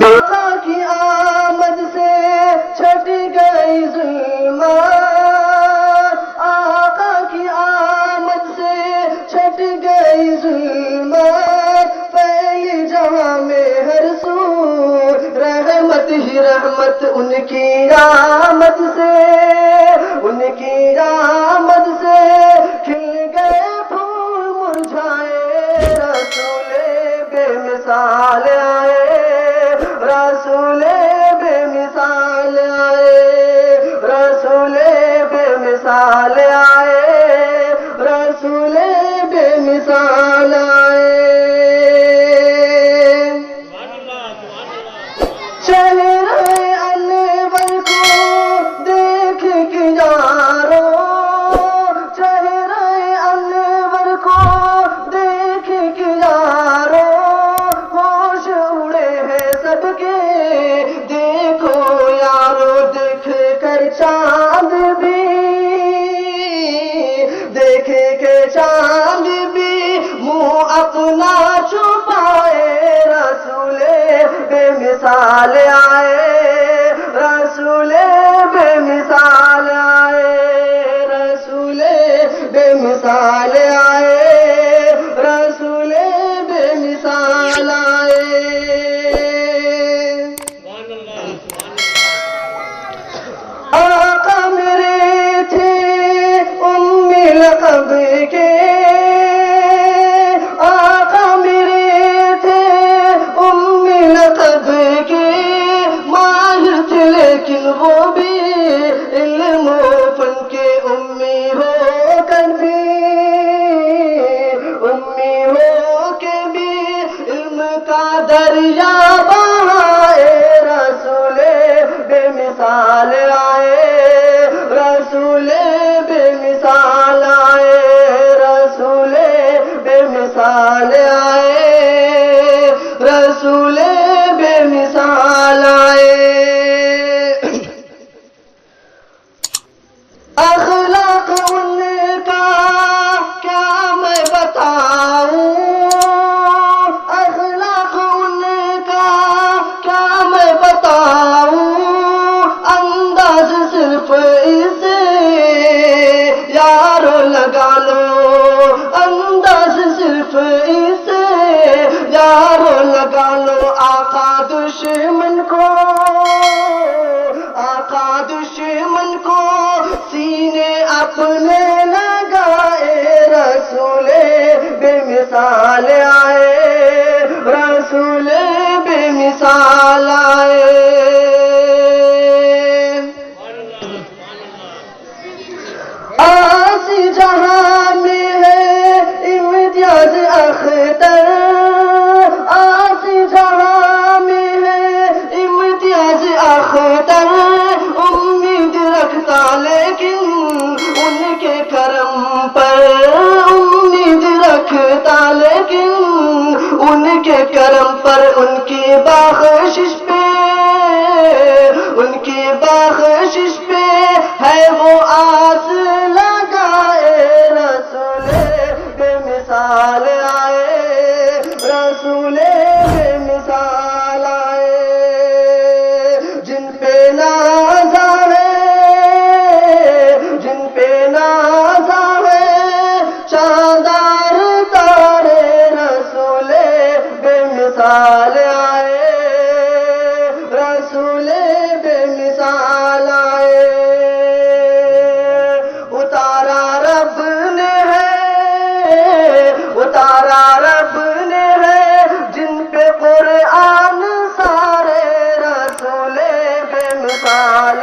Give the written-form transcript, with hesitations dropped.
آقا کی آمد سے چھٹ گئی ظلمات، آقا کی آمد سے چھٹ گئی ظلمات، پھیلی جہاں میں ہر سو رحمت ہی رحمت، ان کی آمد سے، ان کی آمد سے کھل گئے پھول مرجھائے، رسول بے مثال آئے، رسول بے مثال آئے، رسول بے مثال آئے، رسول بے مثال آئے۔ چہرے انور کو دیکھ کے یارو، چہرے انور کو دیکھ کے یارو، ہوش اڑے ہیں سب کے، دیکھو یارو دیکھ کر چاند بھی، دیکھ کے چاند بھی منہ اپنا چھپائے، رسول بے مثال آئے، رسول بے مثال آئے، رسول بے مثال آئے، رسول بے مثال آئے۔ آقا میرے تھے ام لقب کے، آقا میرے تھے ام لقب کے، ماہر تھے لیکن وہ بھی علم و فن کے، امی ہو کر بھی، امی ہو کے بھی علم کا دریا بہائے، رسول بے مثال آئے، رسول بے مثال آئے، رسول بے مثال آئے، رسول بے مثال آئے۔ اخلاق ان کا کیا میں بتاؤں، اخلاق ان کا کیا میں بتاؤں، انداز صرف اسے یارو لگا لو، انداز صرف اسے یارو لگا لو، آقا دشمن کو، آقا دشمن کو سینے اپنے لگائے، رسول بے مثال آئے، رسول بے مثال آئے۔ آسی جہاں میں ہے امتیاز اختر، آسی جہاں میں ہے امتیاز اختر، امید رکھتا لیکن ان کے کرم پر، امید رکھتا لیکن ان کے کرم پر، ان کی بخشش پہ، ان کی بخشش پہ ہے وہ آس لگائے، رسول بے مثال آئے، رسول بے مثال آئے، جن پہ نازا ہے، جن پہ نازا ہے چاندار تارے، رسول بے مثال آئے، رسول بے مثال آئے۔ اتارا رب نے ہے، اتارا رب نے ہے جن پہ قرآن سارے، رسول بے مثال